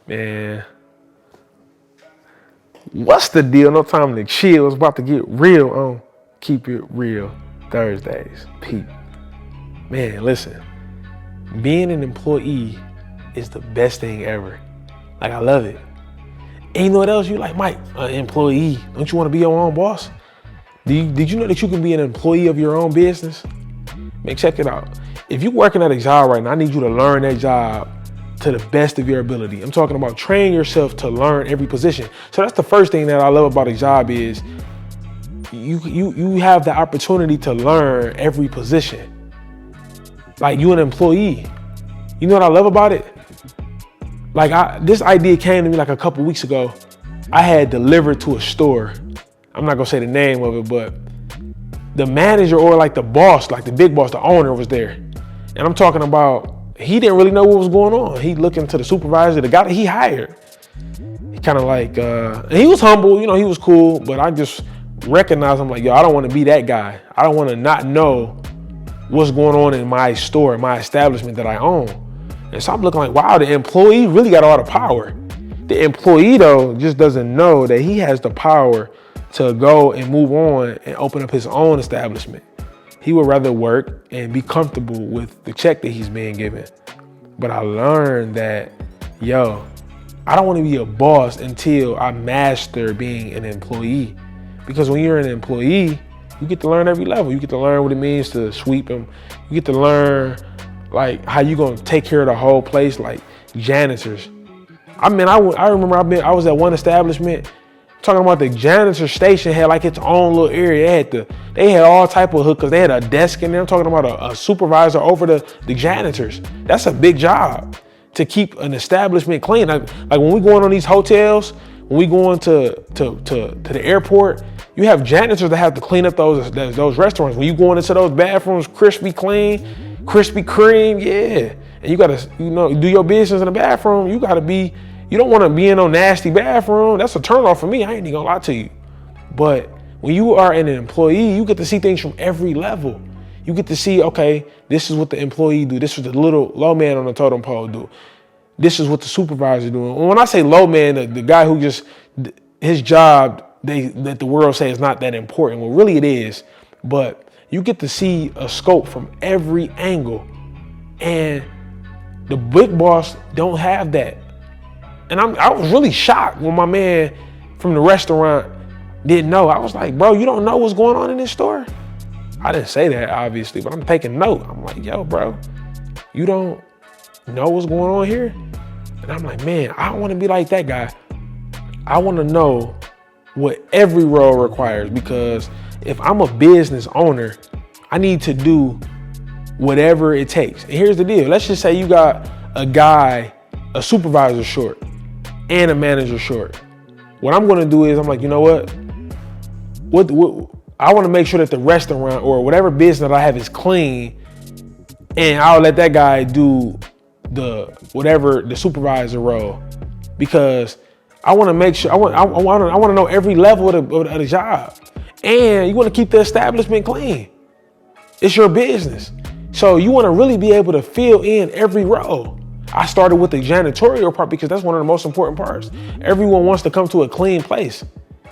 Man, what's the deal? No time to chill. It's about to get real on Keep It Real Thursdays. Pete. Man, listen. Being an employee is the best thing ever. Like, I love it. And you know what else you like, Mike? An employee. Don't you want to be your own boss? Did you know that you can be an employee of your own business? Man, check it out. If you're working at a job right now, I need you to learn that job to the best of your ability. I'm talking about train yourself to learn every position. So that's the first thing that I love about a job is you have the opportunity to learn every position. Like, you an employee. You know what I love about it? Like, this idea came to me like a couple weeks ago. I had delivered to a store. I'm not gonna say the name of it, but the manager or like the boss, like the big boss, the owner was there. And I'm talking about, he didn't really know what was going on. He looking to the supervisor, the guy that he hired. He kind of like, and he was humble, you know, he was cool, but I just recognized him like, yo, I don't want to be that guy. I don't want to not know what's going on in my store, my establishment that I own. And so I'm looking like, wow, the employee really got all the power. The employee though just doesn't know that he has the power to go and move on and open up his own establishment. He would rather work and be comfortable with the check that he's being given. But I learned that, yo, I don't want to be a boss until I master being an employee. Because when you're an employee, you get to learn every level. You get to learn what it means to sweep them. You get to learn like how you gonna take care of the whole place, like janitors. I mean, I remember I was at one establishment talking about the janitor station had like its own little area. They had all type of hookers. They had a desk in there. I'm talking about a supervisor over the janitors. That's a big job to keep an establishment clean. Like when we going on these hotels, when we going to the airport, you have janitors that have to clean up those restaurants. When you going into those bathrooms, crispy clean, Krispy Kreme, yeah. And you gotta, do your business in the bathroom. You don't want to be in no nasty bathroom. That's a turnoff for me. I ain't even gonna lie to you. But when you are an employee, you get to see things from every level. You get to see, okay, this is what the employee do. This is what the little low man on the totem pole do. This is what the supervisor doing. When I say low man, the guy who just, his job, that the world say is not that important. Well, really it is. But you get to see a scope from every angle. And the big boss don't have that. And I was really shocked when my man from the restaurant didn't know. I was like, bro, you don't know what's going on in this store? I didn't say that, obviously, but I'm taking note. I'm like, yo, bro, you don't know what's going on here? And I'm like, man, I don't want to be like that guy. I want to know what every role requires, because if I'm a business owner, I need to do whatever it takes. And here's the deal. Let's just say you got a supervisor short and a manager short. What I'm going to do is I'm like, you know what I want to make sure that the restaurant or whatever business that I have is clean, and I'll let that guy do the supervisor role, because I want to make sure I want to know every level of the job. And you want to keep the establishment clean. It's your business. So you want to really be able to fill in every role. I started with the janitorial part because that's one of the most important parts. Everyone wants to come to a clean place.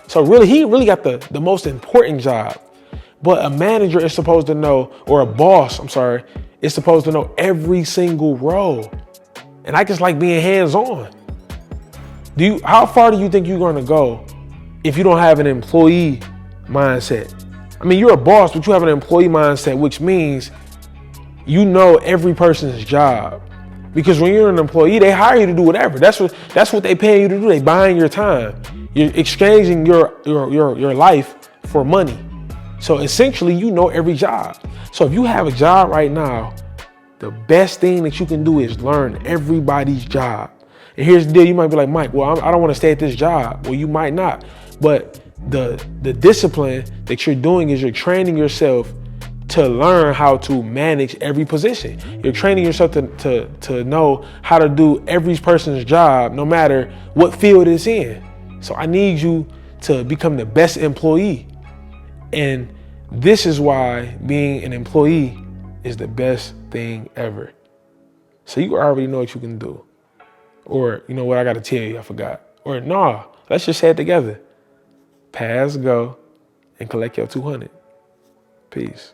So really, he really got the most important job. But a manager is supposed to know, or a boss, is supposed to know every single role. And I just like being hands-on. How far do you think you're going to go if you don't have an employee mindset? I mean, you're a boss, but you have an employee mindset, which means you know every person's job. Because when you're an employee, they hire you to do whatever. That's what they pay you to do. They buying your time. You're exchanging your life for money. So essentially, you know every job. So if you have a job right now, the best thing that you can do is learn everybody's job. And here's the deal. You might be like, Mike, well, I don't want to stay at this job. Well, you might not. But the discipline that you're doing is you're training yourself to learn how to manage every position. You're training yourself to know how to do every person's job, no matter what field it's in. So I need you to become the best employee. And this is why being an employee is the best thing ever. So you already know what you can do. Or, you know what, I got to tell you, I forgot. Or, nah, let's just say it together. Pass go and collect your 200. Peace.